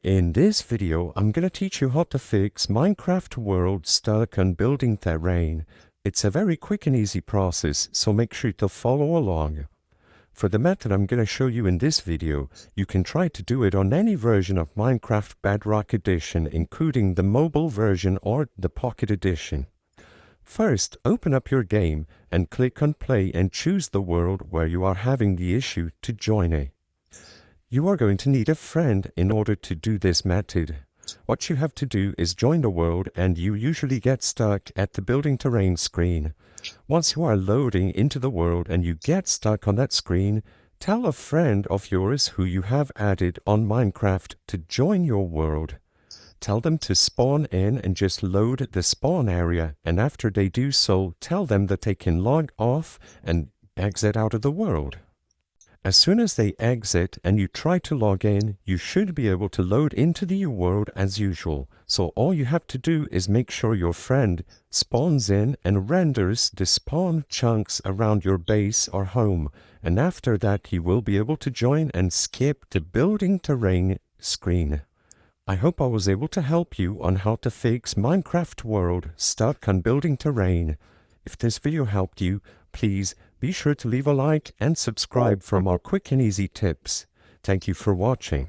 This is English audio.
In this video, I'm gonna teach you how to fix Minecraft world stuck on building terrain. It's a very quick and easy process, so make sure to follow along. For the method I'm gonna show you in this video, you can try to do it on any version of Minecraft Bedrock Edition, including the mobile version or the Pocket Edition. First, open up your game and click on Play and choose the world where you are having the issue to join it. You are going to need a friend in order to do this method. What you have to do is join the world, and you usually get stuck at the building terrain screen. Once you are loading into the world and you get stuck on that screen, tell a friend of yours who you have added on Minecraft to join your world. Tell them to spawn in and just load the spawn area, and after they do so, tell them that they can log off and exit out of the world. As soon as they exit and you try to log in, you should be able to load into the world as usual. So all you have to do is make sure your friend spawns in and renders the spawn chunks around your base or home. And after that, he will be able to join and skip the building terrain screen. I hope I was able to help you on how to fix Minecraft world stuck on building terrain. If this video helped you, please be sure to leave a like and subscribe for more quick and easy tips. Thank you for watching.